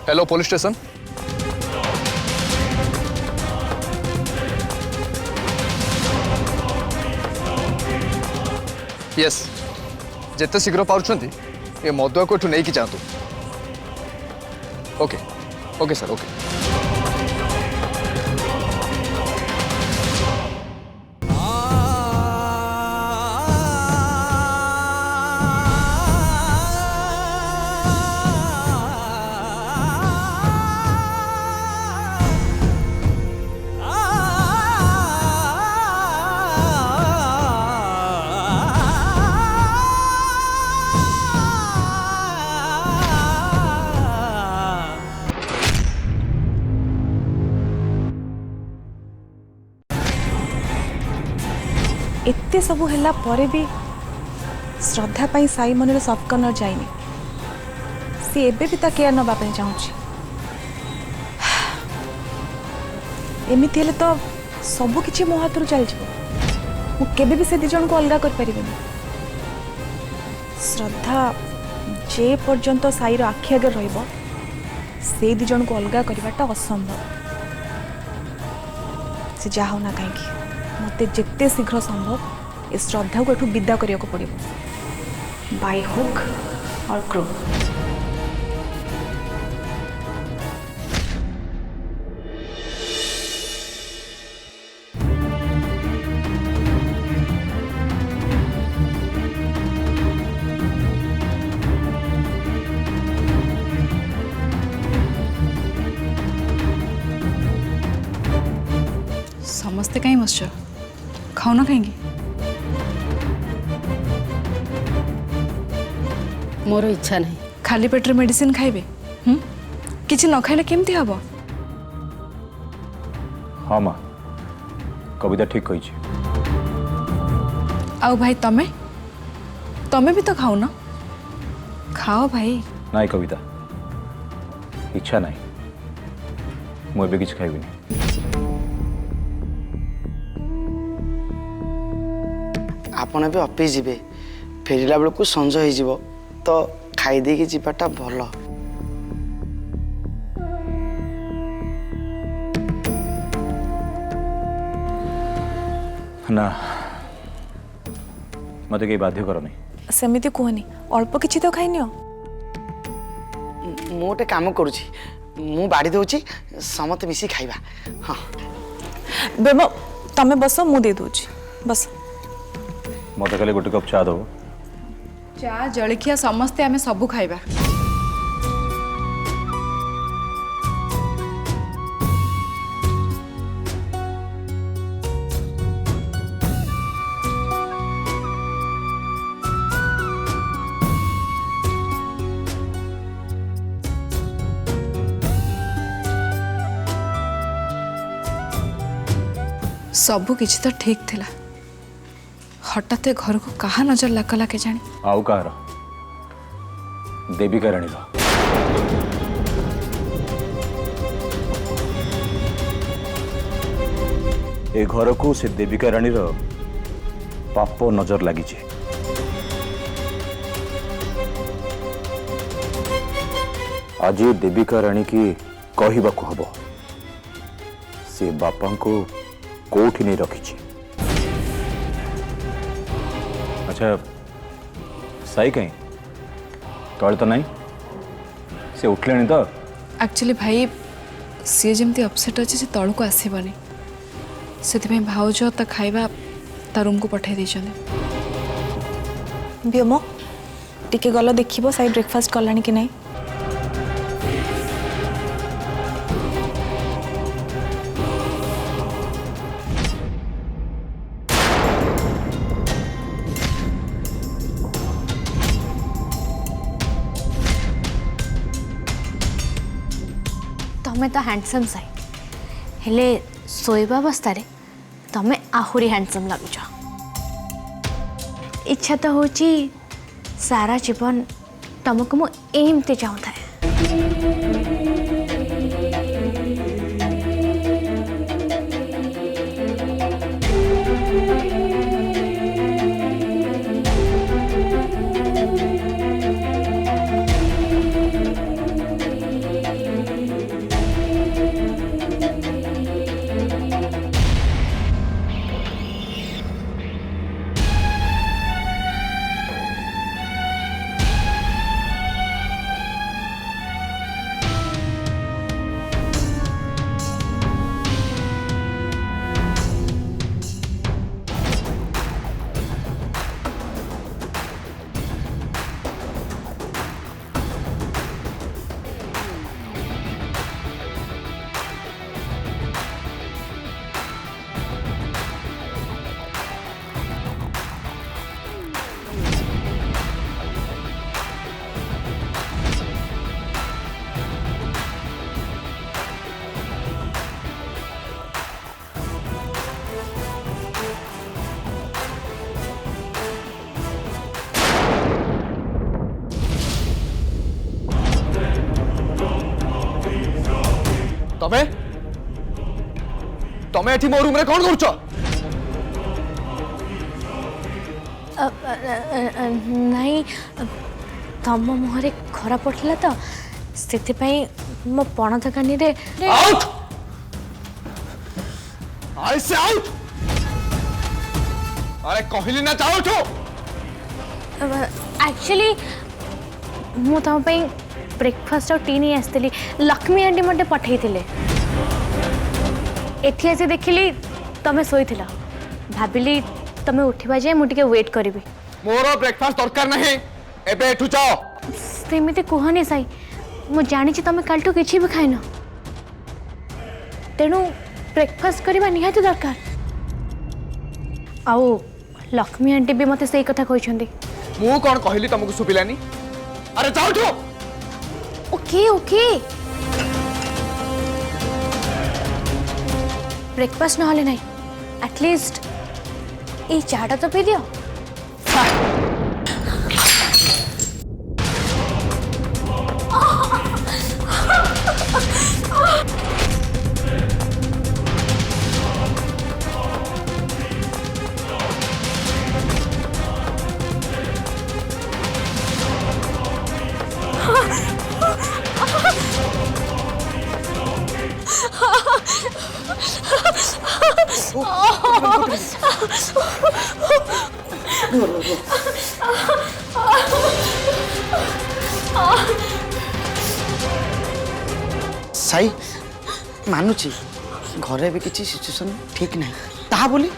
Hello police station. Yes जिते शीघ्र party ये मदुआ को नहीं कि जातु। Okay okay sir okay. एते सबू हैला परे भी श्रद्धा पाई साई मन सफ्ट कर्नर जाइनी सी एबे भी ता केयर नबा पे चाहूची। एमिति हेले तो सबु किछि मो हाथ चल जिवो मु केबे भी से दी जन को अलगा कर परिबेनी। श्रद्धा जे पर्यंत साई रो आखि आगे रहइबो से दी जन को अलगा करबाटा असंभव। से जा हो ना काहे मते जिते शीघ्र संभव इस श्रद्धा को एठू विदा करिया को पड़िबो बाय हुक और क्रूक। समस्ते कहीं बस खाओ ना कहीं मोर इच्छा नहीं खाली पेटर मेडिसिन खाइबे किछि न खाइले केमती हबो। हाँ माँ कविता ठीक कही। आउ भाई तमे तमे भी तो खाओ ना खाओ भाई। नहीं कविता इच्छा नहीं मुझे किसी खाइबी। आपण भी ऑफिस जीवे फेरला बेलू संज हो तो खाईदे की जीवाटा भल। ना मत कहीं बाध्य कर नहीं सेमिति कहनी अल्प किछि तो खाइनियो। मु गोटे काम करुची मु बाड़ी दउची समते मिसी खाइबा। हाँ बेबो तमे बस मु दे दोची बस। मत खाली गोटे कप चा दो। चा जलखिया समस्ते आमे सबु खाइबा। सबु किछि तो ठीक थिला हठात घर को कहा नजर लागला के जानी। आउ कहार देविका रानी रो। ए घर को से देविका रानी रो पाप नजर लगी। आज देविका रानी की कहबाकू हबो से बापा को कोठी नहीं रखी। अच्छा साई कहीं तले तो नहीं से उठले तो एक्चुअली भाई सी जमती अपसेट अच्छे से तलू को आसबनी से भाउज ता खाइबा ता रूम को पठे देछन। ब्योमो टिके गलो देखिबो साई ब्रेकफास्ट कलानी कि नहीं। तमें तो हैंडसम साई हेले शोइबा अवस्था तमें आहुरी हैंडसम लगुच। इच्छा तो होची सारा जीवन तुमको मु एमती चाहूँ था। तमे एठी मो रूम रे कोन करूछ? नहीं तम मुहरे खरा पड़ला तो से मो पण दकानी रे आउट! आई से आउट! अरे कहली ना जाओ उठो। एक्चुअली मु तम पे ब्रेकफास्ट और टी नहीं आसती लक्ष्मी आंटी मते पठे एठी आसी देखिली तमे शोइथिला भाबिली तमे उठिबा जाय मु टिके वेट करबी मोर ब्रेकफास्ट दरकार नहीं एबे एठू जाओ। सेमिति कुहनी साई मु जानी तमे कालटू किछि भी खाइनो तेणु ब्रेकफास्ट करबा निहाती दरकार आउ लक्ष्मी आंटी भी मते सही कथा कहछंदी मु कोन कहली तुमको सुबिलानी? अरे जाओ उठो। ओके ओके ब्रेकफास्ट नहले नहीं एटलिस्ट ये चाटा तो पी दियो। साई मानुची घरे भी किसी सिचुएशन ठीक ना ता बोली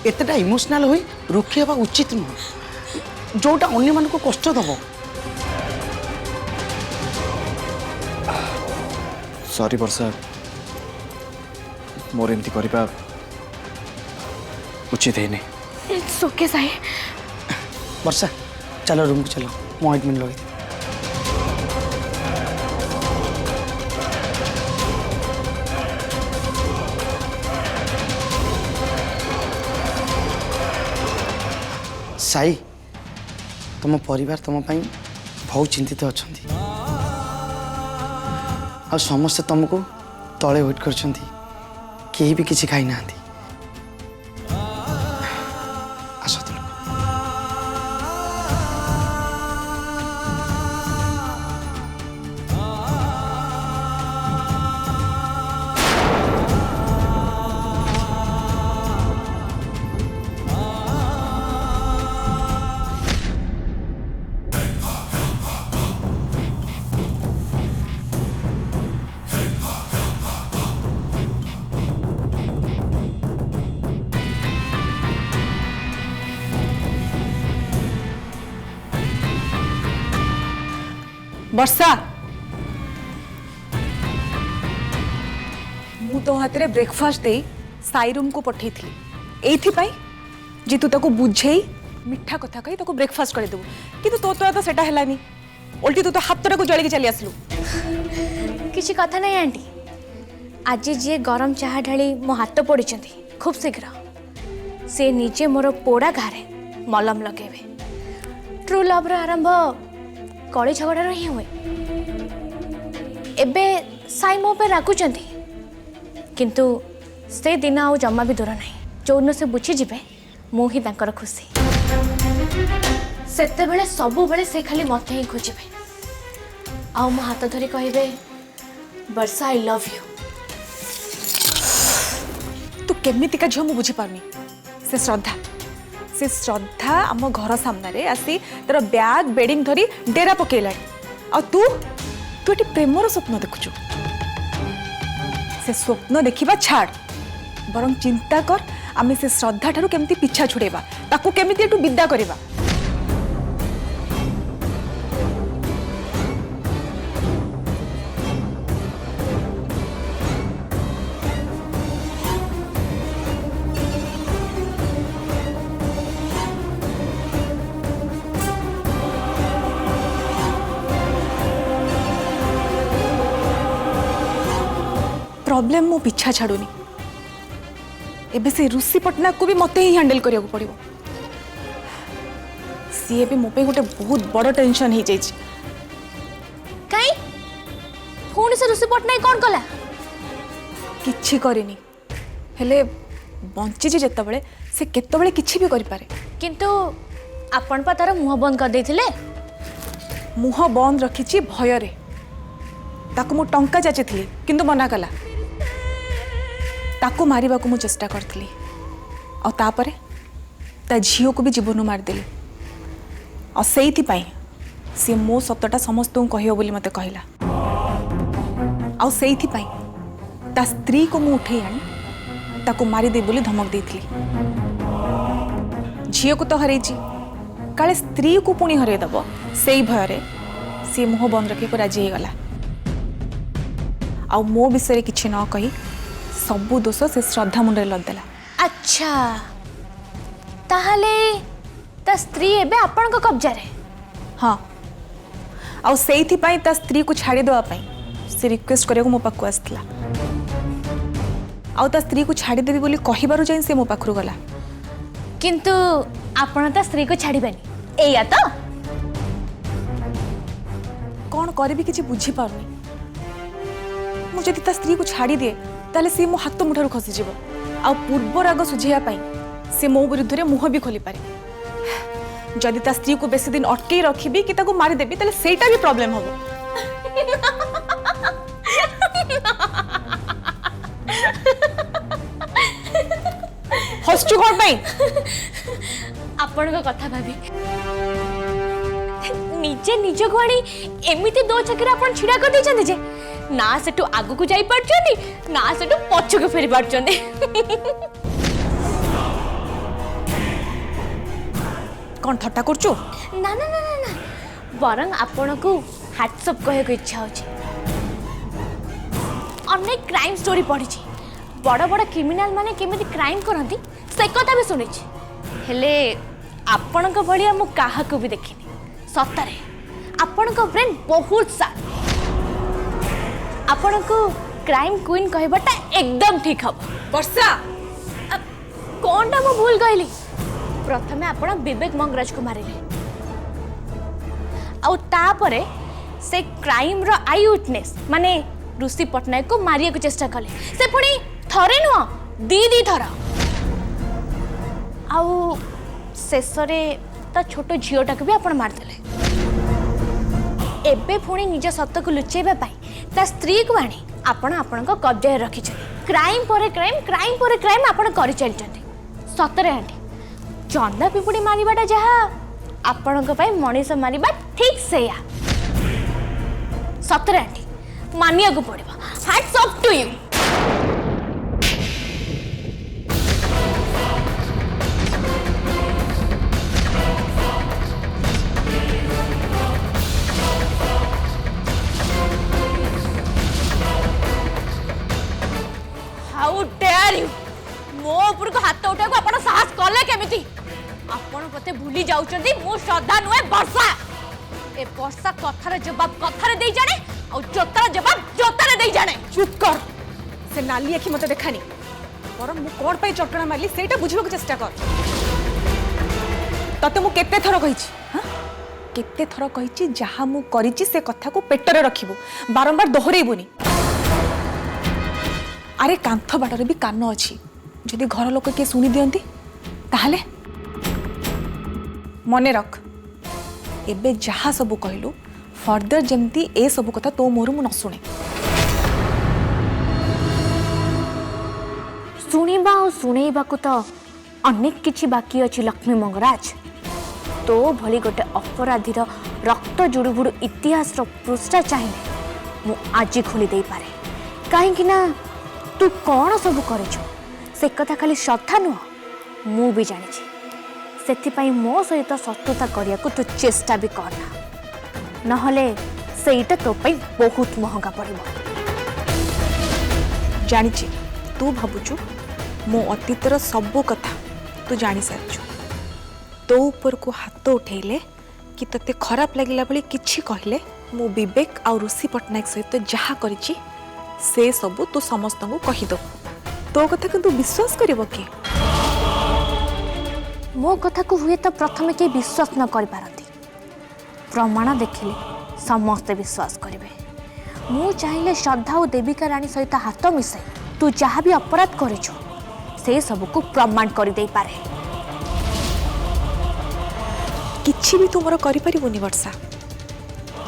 एतटा इमोशनल होई रुखी हेबा उचित नुह जोटा अन्य मान को कष्ट दब। सॉरी वर्षा मोर एमती करबा उचित है नहीं। इट्स ओके साई वर्षा चलो रूम को चलो मो ऑइंटमेंट लगे। साई तुम परिवार तुम बहुत चिंतित अच्छा आ समस्ते तुमको तले वेट कर कहीं भी किसी खाई ना आस तुम वर्षा मु तो हाथ में ब्रेकफास्ट दे साई रूम को पठे थी एथि जी तू ताको बुझे मिठा कथा कही ताको ब्रेकफास्ट कर देबू कि तो तो सेटा हेलानी उल्टी तू तो हाथ को जलिक चली आसलु किसी कथा नहीं आंटी आज जी गरम चाह ढाली मो हाथ पड़ी खूब शीघ्र से निजे मोर पोड़ा घारे मलम लगेबे ट्रू लव आरंभ कली झगड़ार ही हुए एबे साई मो पे रागुचंती किंतु से दिन आउ जमा भी दूर नहीं जो से बुझी जीवे मु ही तांकर खुशी सेते बेले सबु बेले से खाली मते ही खोजिबे आउ मो हाथ धरी कहिबे वर्षा आई लव यू तू केमितिका झियो मु बुझी पारनी से श्रद्धा आम घर सामने आसी तर बैग बेडिंग धरी डेरा पकेला आ तू तू एटी प्रेमर स्वप्न देखुचु से स्वप्न देखिबा छाड़ बरं चिंता कर आमे से श्रद्धा ठारू केमती पीछा छुड़ेबा ताकू केमिति एटू विदा करबा प्रॉब्लम मो पीछा छाड़ूनी एबे से ऋषि पटनायक को भी मते ही हैंडल करिया को पड़िबो सी भी मो पे गोटे बहुत बड़ टेंशन ही जाई कई फोन से ऋषि पटनायक कौन कला किछि करेनी हेले बंची जेतबेले से केतबेले किछि भी करि पारे। किंतु आपण पा तार मुंह बंद कर देथिले। मुह बंद रखिछि भय रे। ताकू मु टंका जाचिथिली किंतु मना कला। ताकू मारिबा को मु चेष्टा करथिली और तापरे ता झियो को भी जीवन मारदेली और सेइथि पई से मो सत्यटा समस्त कहियो बोली मते कहला और सेइथि पई ता स्त्री को मु उठे आनी ताकू मारी दे बोली धमक देथिली। झियो को तो हरैछि काले स्त्री को पुणी हरै दबो सेई भयरे से मुह बंद रखे को राजी हे गला आ मो विषय किछि न कही सबु दोष से श्रद्धा मुंडे लदेला। अच्छा ताहले ता स्त्री एबे आपण को कब्जा रे। हाँ आ सेइथि पई ता स्त्री को छाड़ी देवा पई से रिक्वेस्ट करे को मो पाखु आस्तला आ ता स्त्री को छाड़ी देबी बोली कहिबारु जाई से मो पाखरु गला। किंतु आपण ता स्त्री को छाड़ीबेनी एया तो कौन करबी किछि बुझी पारुनी। मु जदि ता स्त्री को छाड़ी दिए ताले से मो हाथ मुठारु खसी जीवो आ पूर्व राग सुझिया पई से मो विरुद्ध रे मुह भी खोली पारे। जदि ता स्त्री को बेसी दिन अटके रखिबी कि ताको मारी देबी ताले सेटा भी प्रॉब्लम होबो। हसचु कोन पई आपण को कथा भाबी निजे निज घणी एमिति दो चक्कर आपण छिड़ा कर देछन जे ना सेटू आगु को जाई पारछनी ना सेटू पछु को फेरी पारछनी। कौन थट्टा करचु? ना ना ना ना ना बरंग आपण को व्हाट्सएप कहे को इच्छा होची। अनेक क्राइम स्टोरी पढ़ी बड़ बड़ क्रिमिनल माने केमिति क्राइम करंती से कथा भी सुनी हेले आपण को भलिया मु काहा को भी देखिनी। सतरे आपण को ब्रेन बहुत शार्प। आपण को क्राइम क्वीन कहबाटा एकदम ठीक हम। वर्षा कोनटा मु भूल गइली। प्रथमे आपण विवेक मंगराज को मारिले आ तापरे से क्राइम रो आई विटनेस माने ऋषि पटनायक को मारिया को चेष्टा कले से पुणी थरे नुह दी थर आउ शेषरे ता छोट झीटा को भी आपण मारदेले। एबे पुणी निज सत्य को लुचेबा पाई ता स्त्री को आनी आपण आपण को कब्जा रखी क्राइम पर क्राइम आपण करि चलचंती। सतरे आंटी चंदा पिपुड़ी मारिबाटा जहा आपण को पाई मनीष मारिबा ठीक सेया। सतरे आंटी मानिया को पड़िबा। Hats off to you. How dare you मो ऊपर को हाथ उठा को आपण साहस कले केमिति आपण पते भूली जाउचंदी मो श्रद्धा नुए वर्षा ए वर्षा कथार जवाब कथार देई जाने और जोतार जवाब जोतार देई जाने। चुप कर से नाली आखि मते देखानी पर मु कोन पई चटना मारली सेटा बुझिबा को चेष्टा कर। तते मु केते थरो कहिछि हां केते थरो कहिछि जहा मु करिछि से कथा को पेटरे रखिबो बारंबार दोहरेइबोनी। अरे कांथ बाटरे भी कान अछि जदि घर लोक के सुनी दियंती ताहले मने रख एबे जहा सब कहलु फर्दर जेमती ए सब कथा तो मोर मु न सुने। सुनिबा और सुनेबा को तो अनेक किछि बाकी अछि लक्ष्मी मंगराज। तो भली गोटे अपराधीर रक्त जुड़ुबुड़ु इतिहास पृष्ठा चाहिए मु आज खोली दे पारे कहीं ना तू कौन सब कर से कथा खाली श्रद्धा नुह मु भी जानी से मो सहित शत्रुता करने को तू चेष्टा भी करना नहले सेटा तो पाई बहुत महंगा पड़ो। जानी तू भावुचु मो अतीतर सबू कथा तू जानी सारिचु तो ऊपर को हाथ उठेले कि तते खराब लगिला भली किछि कहले मो विवेक आ ऋषि पटनायक सहित जहा करिछि से सबू तू समस्त को कहिद तो कथा किंतु विश्वास करिवो कि मो कथा को हुए तो प्रथमे के विश्वास न कर पारती प्रमाण देखिले समस्ते विश्वास करेंगे। मु चाहिए श्रद्धा और देविका रानी सहित हाथ मिसाई तू जहाँ भी अपराध करिछु से सबको प्रमाण कर दे पारे। किछि भी तुमर करि परिबोनी वर्षा,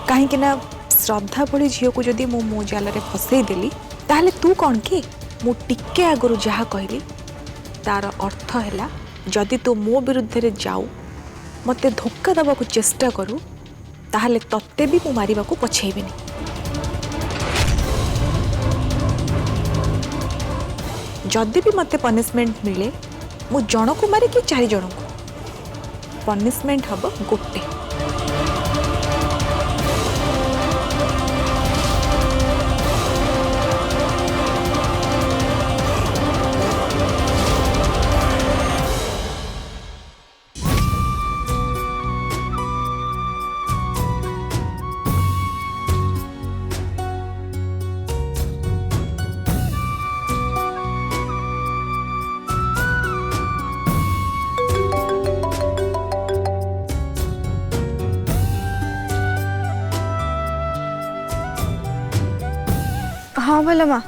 काहेकि ना श्रद्धा भली झील को जदि मो जाल रे फसई देली ताहले तू कौन के मु टिके आगरु जहा कहली तार अर्थ हैला जदि तू मो विरुद्ध रे जाऊ मते धोखा दबा को चेष्टा करू ताहले तत्ते भी मु मारिबा को पछेइबिनी। जदि भी मते पनिशमेंट मिले मु जण को मारे कि 4 जण को पनिशमेंट हब गोटे। हाँ भला माँ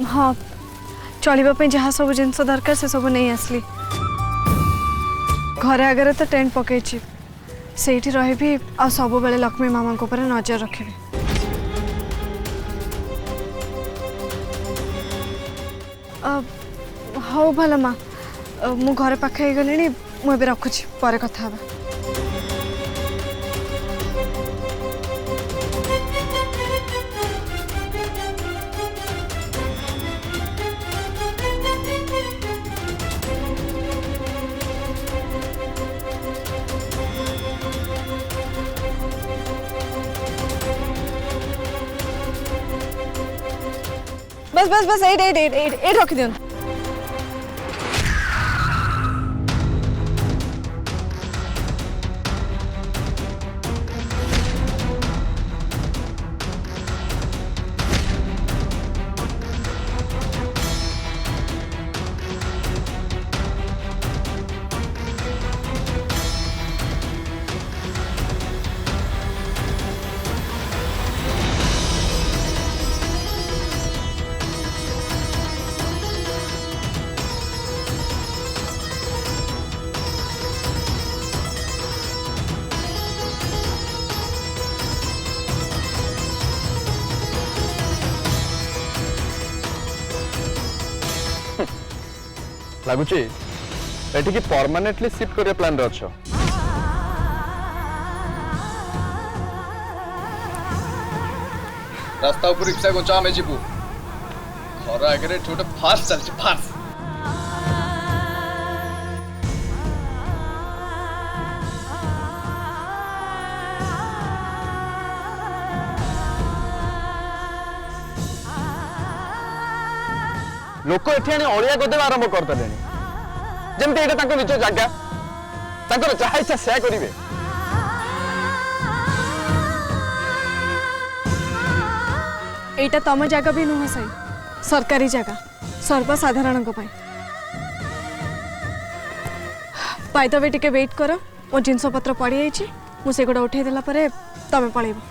हाँ चलवाई जहाँ सब जिनस दरकार से सब नहीं आसली घर आगे तो टेंट पकई से रही आ सब बेले लक्ष्मी मामा ऊपर नजर रखी। हाँ भला माँ मु घर पाखे गली मुझे रखुची पर कथा हवा। बस बस बस एट रखी दियो। लगुच एठी परमानेंटली शिफ्ट करिया प्लान रे अछो। रास्ता ऊपर रिक्शा को चामे जीबू घर आगे छोटे फास्ट चलछि फास्ट। लोक एठी आनी अलिया गदेवा आरंभ करदेले जेमते एटा ताको निज जागा ताकर चाहा इच्छा से करिवे। एटा तम जगह भी नुह सही सरकारी जगह सर्वसाधारण पाई तबे टिके वेट कर मो जिनस पत्र पड़ी जाइए मुझे उठे देला तमें पलैब।